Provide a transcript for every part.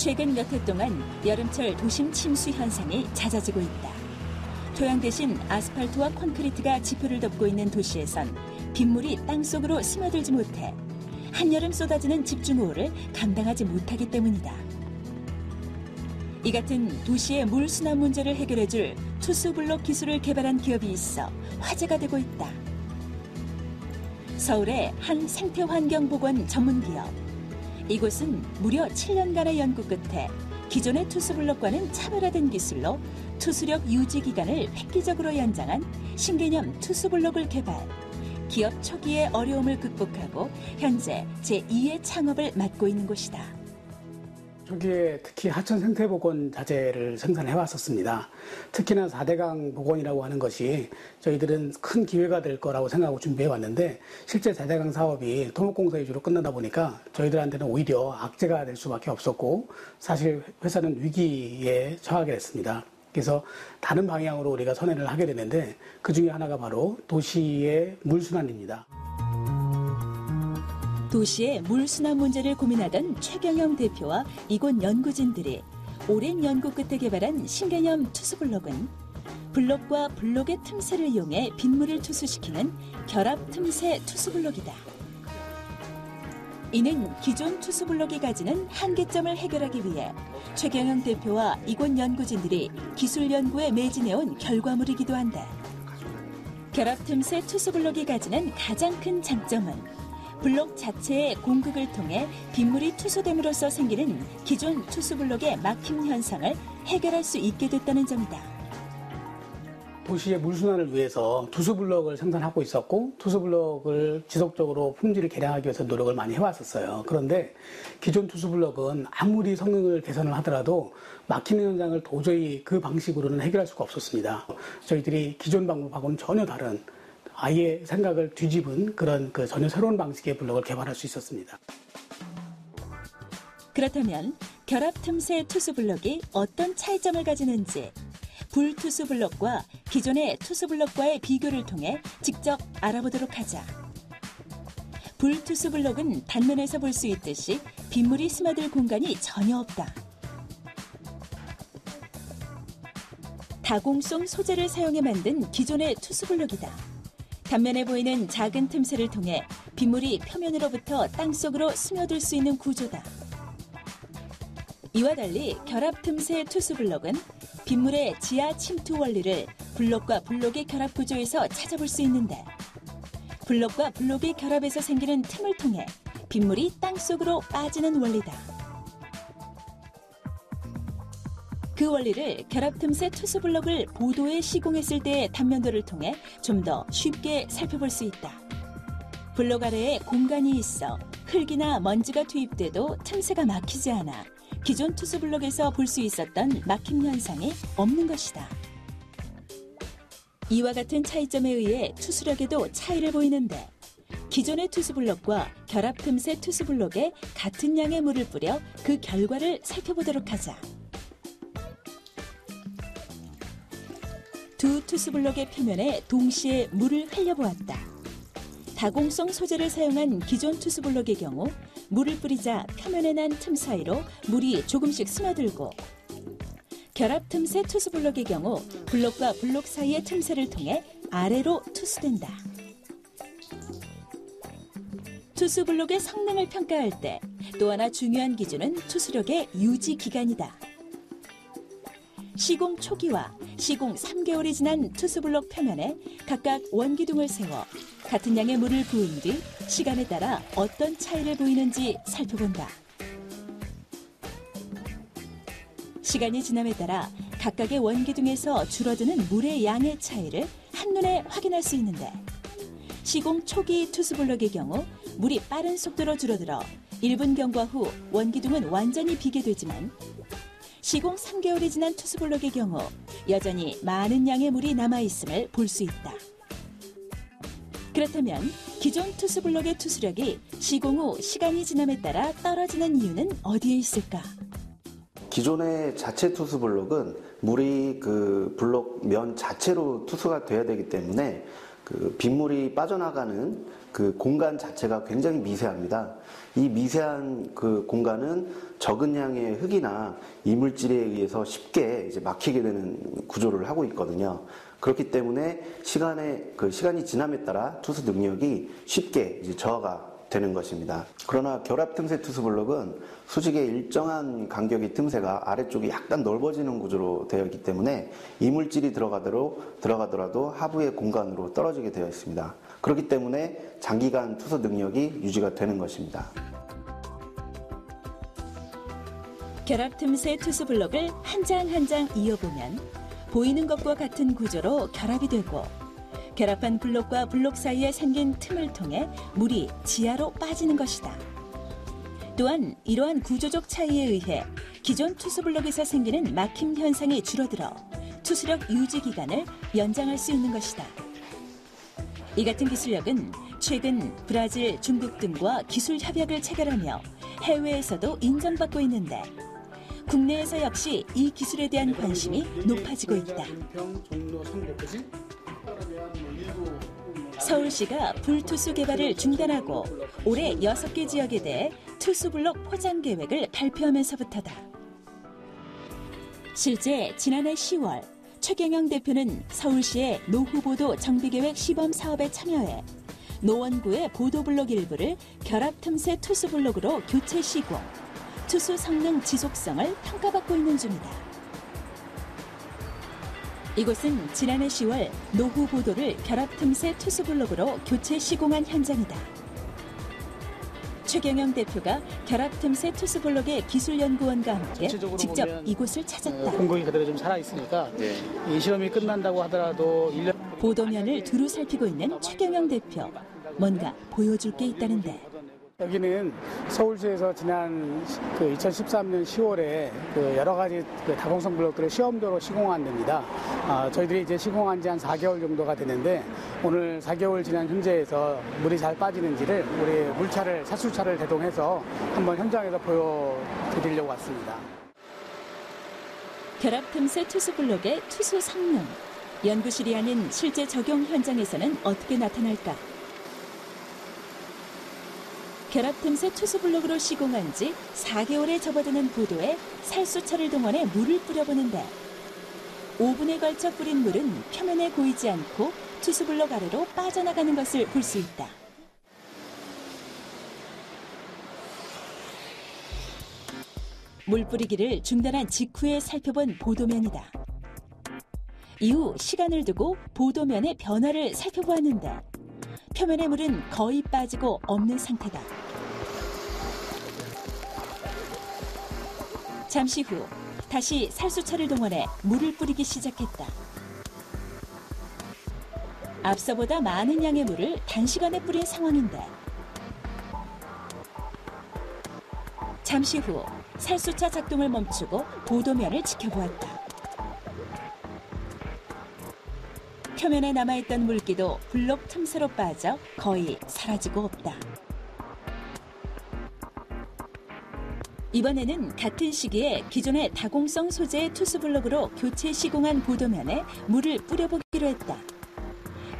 최근 몇 해 동안 여름철 도심 침수 현상이 잦아지고 있다. 토양 대신 아스팔트와 콘크리트가 지표를 덮고 있는 도시에선 빗물이 땅속으로 스며들지 못해 한여름 쏟아지는 집중호우를 감당하지 못하기 때문이다. 이 같은 도시의 물 순환 문제를 해결해줄 투수블록 기술을 개발한 기업이 있어 화제가 되고 있다. 서울의 한 생태환경보건 전문기업. 이곳은 무려 7년간의 연구 끝에 기존의 투수블록과는 차별화된 기술로 투수력 유지 기간을 획기적으로 연장한 신개념 투수블록을 개발. 기업 초기의 어려움을 극복하고 현재 제2의 창업을 맡고 있는 곳이다. 초기에 특히 하천 생태보건 자재를 생산해왔었습니다. 특히나 4대강 복원이라고 하는 것이 저희들은 큰 기회가 될 거라고 생각하고 준비해왔는데 실제 4대강 사업이 토목공사 위주로 끝나다 보니까 저희들한테는 오히려 악재가 될 수밖에 없었고 사실 회사는 위기에 처하게 됐습니다. 그래서 다른 방향으로 우리가 선회를 하게 되는데 그중에 하나가 바로 도시의 물순환입니다. 도시의 물순환 문제를 고민하던 최경영 대표와 이곳 연구진들이 오랜 연구 끝에 개발한 신개념 투수블록은 블록과 블록의 틈새를 이용해 빗물을 투수시키는 결합 틈새 투수블록이다. 이는 기존 투수블록이 가지는 한계점을 해결하기 위해 최경영 대표와 이곳 연구진들이 기술 연구에 매진해온 결과물이기도 한데 결합 틈새 투수블록이 가지는 가장 큰 장점은 블록 자체의 공극을 통해 빗물이 투수됨으로써 생기는 기존 투수블록의 막힘 현상을 해결할 수 있게 됐다는 점이다. 도시의 물순환을 위해서 투수블록을 생산하고 있었고 투수블록을 지속적으로 품질을 개량하기 위해서 노력을 많이 해왔었어요. 그런데 기존 투수블록은 아무리 성능을 개선을 하더라도 막히는 현상을 도저히 그 방식으로는 해결할 수가 없었습니다. 저희들이 기존 방법하고는 전혀 다른 아예 생각을 뒤집은 그런 전혀 새로운 방식의 블록을 개발할 수 있었습니다. 그렇다면 결합 틈새 투수블록이 어떤 차이점을 가지는지 불투수블록과 기존의 투수블록과의 비교를 통해 직접 알아보도록 하자. 불투수블록은 단면에서 볼 수 있듯이 빗물이 스며들 공간이 전혀 없다. 다공성 소재를 사용해 만든 기존의 투수블록이다. 단면에 보이는 작은 틈새를 통해 빗물이 표면으로부터 땅속으로 스며들 수 있는 구조다. 이와 달리 결합 틈새 투수블록은 빗물의 지하 침투 원리를 블록과 블록의 결합 구조에서 찾아볼 수 있는데 블록과 블록의 결합에서 생기는 틈을 통해 빗물이 땅속으로 빠지는 원리다. 그 원리를 결합 틈새 투수블록을 보도에 시공했을 때의 단면도를 통해 좀 더 쉽게 살펴볼 수 있다. 블록 아래에 공간이 있어 흙이나 먼지가 투입돼도 틈새가 막히지 않아 기존 투수블록에서 볼 수 있었던 막힘 현상이 없는 것이다. 이와 같은 차이점에 의해 투수력에도 차이를 보이는데 기존의 투수블록과 결합 틈새 투수블록에 같은 양의 물을 뿌려 그 결과를 살펴보도록 하자. 두 투수블록의 표면에 동시에 물을 흘려보았다. 다공성 소재를 사용한 기존 투수블록의 경우 물을 뿌리자 표면에 난 틈 사이로 물이 조금씩 스며들고 결합 틈새 투수블록의 경우 블록과 블록 사이의 틈새를 통해 아래로 투수된다. 투수블록의 성능을 평가할 때 또 하나 중요한 기준은 투수력의 유지 기간이다. 시공 초기와 시공 3개월이 지난 투수블록 표면에 각각 원기둥을 세워 같은 양의 물을 부은 뒤 시간에 따라 어떤 차이를 보이는지 살펴본다. 시간이 지남에 따라 각각의 원기둥에서 줄어드는 물의 양의 차이를 한눈에 확인할 수 있는데 시공 초기 투수블록의 경우 물이 빠른 속도로 줄어들어 1분 경과 후 원기둥은 완전히 비게 되지만 시공 3개월이 지난 투수블록의 경우 여전히 많은 양의 물이 남아있음을 볼 수 있다. 그렇다면 기존 투수블록의 투수력이 시공 후 시간이 지남에 따라 떨어지는 이유는 어디에 있을까? 기존의 자체 투수블록은 물이 그 블록 면 자체로 투수가 돼야 되기 때문에 그 빗물이 빠져나가는 그 공간 자체가 굉장히 미세합니다. 이 미세한 그 공간은 적은 양의 흙이나 이물질에 의해서 쉽게 이제 막히게 되는 구조를 하고 있거든요. 그렇기 때문에 시간이 지남에 따라 투수 능력이 쉽게 이제 저하가 되는 것입니다. 그러나 결합 틈새 투수 블록은 수직의 일정한 간격의 틈새가 아래쪽이 약간 넓어지는 구조로 되어 있기 때문에 이물질이 들어가더라도 하부의 공간으로 떨어지게 되어 있습니다. 그렇기 때문에 장기간 투수 능력이 유지가 되는 것입니다. 결합 틈새 투수 블록을 한 장 한 장 이어보면 보이는 것과 같은 구조로 결합이 되고 결합한 블록과 블록 사이에 생긴 틈을 통해 물이 지하로 빠지는 것이다. 또한 이러한 구조적 차이에 의해 기존 투수 블록에서 생기는 막힘 현상이 줄어들어 투수력 유지 기간을 연장할 수 있는 것이다. 이 같은 기술력은 최근 브라질, 중국 등과 기술 협약을 체결하며 해외에서도 인정받고 있는데 국내에서 역시 이 기술에 대한 관심이 높아지고 있다. 서울시가 불투수 개발을 중단하고 올해 6개 지역에 대해 투수블록 포장 계획을 발표하면서부터다. 실제 지난해 10월 최경영 대표는 서울시의 노후보도 정비계획 시범 사업에 참여해 노원구의 보도블록 일부를 결합 틈새 투수블록으로 교체 시공, 투수 성능 지속성을 평가받고 있는 중이다. 이곳은 지난해 10월 노후 보도를 결합 틈새 투수 블록으로 교체 시공한 현장이다. 최경영 대표가 결합 틈새 투수 블록의 기술연구원과 함께 직접 이곳을 찾았다. 공격이 그대로 좀 살아있으니까 이 시험이 끝난다고 하더라도 1년... 보도면을 두루 살피고 있는 최경영 대표. 뭔가 보여줄 게 있다는데. 여기는 서울시에서 지난 2013년 10월에 여러 가지 다공성 블록들을 시험도로 시공한 데입니다. 저희들이 이제 시공한 지 한 4개월 정도가 되는데 오늘 4개월 지난 현재에서 물이 잘 빠지는지를 우리 사수차를 대동해서 한번 현장에서 보여드리려고 왔습니다. 결합 틈새 투수 블록의 투수 성능. 연구실이 아닌 실제 적용 현장에서는 어떻게 나타날까? 결합 틈새 투수 블록으로 시공한 지 4개월에 접어드는 보도에 살수차를 동원해 물을 뿌려보는데 5분에 걸쳐 뿌린 물은 표면에 고이지 않고 투수 블록 아래로 빠져나가는 것을 볼 수 있다. 물 뿌리기를 중단한 직후에 살펴본 보도면이다. 이후 시간을 두고 보도면의 변화를 살펴보았는데 표면의 물은 거의 빠지고 없는 상태다. 잠시 후 다시 살수차를 동원해 물을 뿌리기 시작했다. 앞서보다 많은 양의 물을 단시간에 뿌린 상황인데 잠시 후 살수차 작동을 멈추고 보도면을 지켜보았다. 표면에 남아있던 물기도 블록 틈새로 빠져 거의 사라지고 없다. 이번에는 같은 시기에 기존의 다공성 소재의 투수 블록으로 교체 시공한 보도면에 물을 뿌려보기로 했다.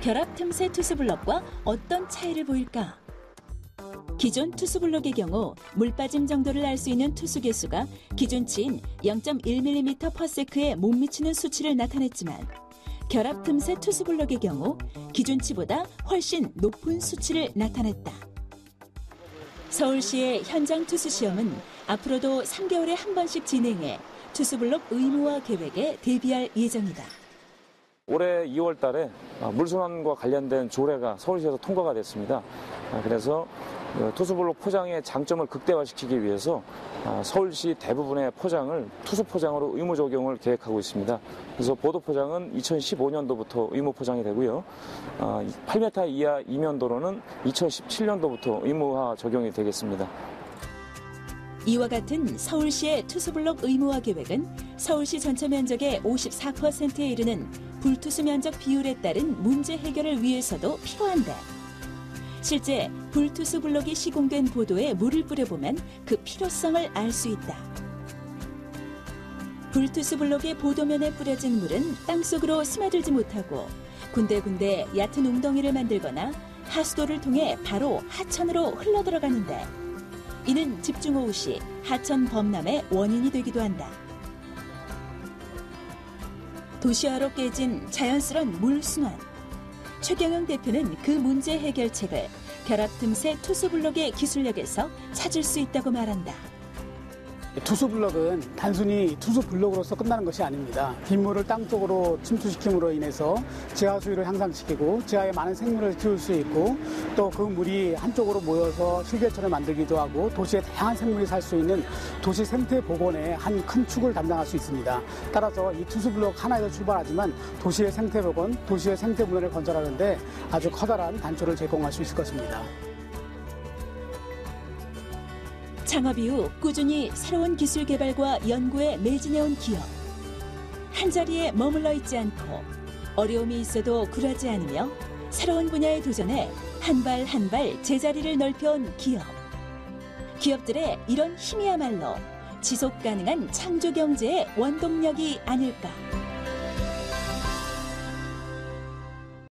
결합 틈새 투수 블록과 어떤 차이를 보일까? 기존 투수 블록의 경우 물 빠짐 정도를 알 수 있는 투수 개수가 기준치인 0.1mm/s에 못 미치는 수치를 나타냈지만 결합 틈새 투수 블록의 경우 기준치보다 훨씬 높은 수치를 나타냈다. 서울시의 현장 투수 시험은 앞으로도 3개월에 한 번씩 진행해 투수 블록 의무화 계획에 대비할 예정이다. 올해 2월 달에 물순환과 관련된 조례가 서울시에서 통과가 됐습니다. 그래서 투수블록 포장의 장점을 극대화시키기 위해서 서울시 대부분의 포장을 투수 포장으로 의무 적용을 계획하고 있습니다. 그래서 보도 포장은 2015년도부터 의무 포장이 되고요. 8m 이하 이면도로는 2017년도부터 의무화 적용이 되겠습니다. 이와 같은 서울시의 투수블록 의무화 계획은 서울시 전체 면적의 54%에 이르는 불투수 면적 비율에 따른 문제 해결을 위해서도 필요한데 실제 불투수 블록이 시공된 보도에 물을 뿌려보면 그 필요성을 알 수 있다. 불투수 블록의 보도면에 뿌려진 물은 땅속으로 스며들지 못하고 군데군데 얕은 웅덩이를 만들거나 하수도를 통해 바로 하천으로 흘러들어가는데 이는 집중호우 시 하천 범람의 원인이 되기도 한다. 도시화로 깨진 자연스러운 물순환. 최경영 대표는 그 문제 해결책을 결합 틈새 투수블록의 기술력에서 찾을 수 있다고 말한다. 투수블록은 단순히 투수블록으로서 끝나는 것이 아닙니다. 빗물을 땅 속으로 침투시킴으로 인해서 지하 수위를 향상시키고 지하에 많은 생물을 키울 수 있고 또 그 물이 한쪽으로 모여서 실개천을 만들기도 하고 도시에 다양한 생물이 살 수 있는 도시 생태 복원의 한 큰 축을 담당할 수 있습니다. 따라서 이 투수블록 하나에서 출발하지만 도시의 생태 복원, 도시의 생태 문화를 건설하는 데 아주 커다란 단초를 제공할 수 있을 것입니다. 창업 이후 꾸준히 새로운 기술 개발과 연구에 매진해온 기업. 한자리에 머물러 있지 않고 어려움이 있어도 굴하지 않으며 새로운 분야에 도전해 한 발 한 발 제자리를 넓혀온 기업. 기업들의 이런 힘이야말로 지속 가능한 창조 경제의 원동력이 아닐까.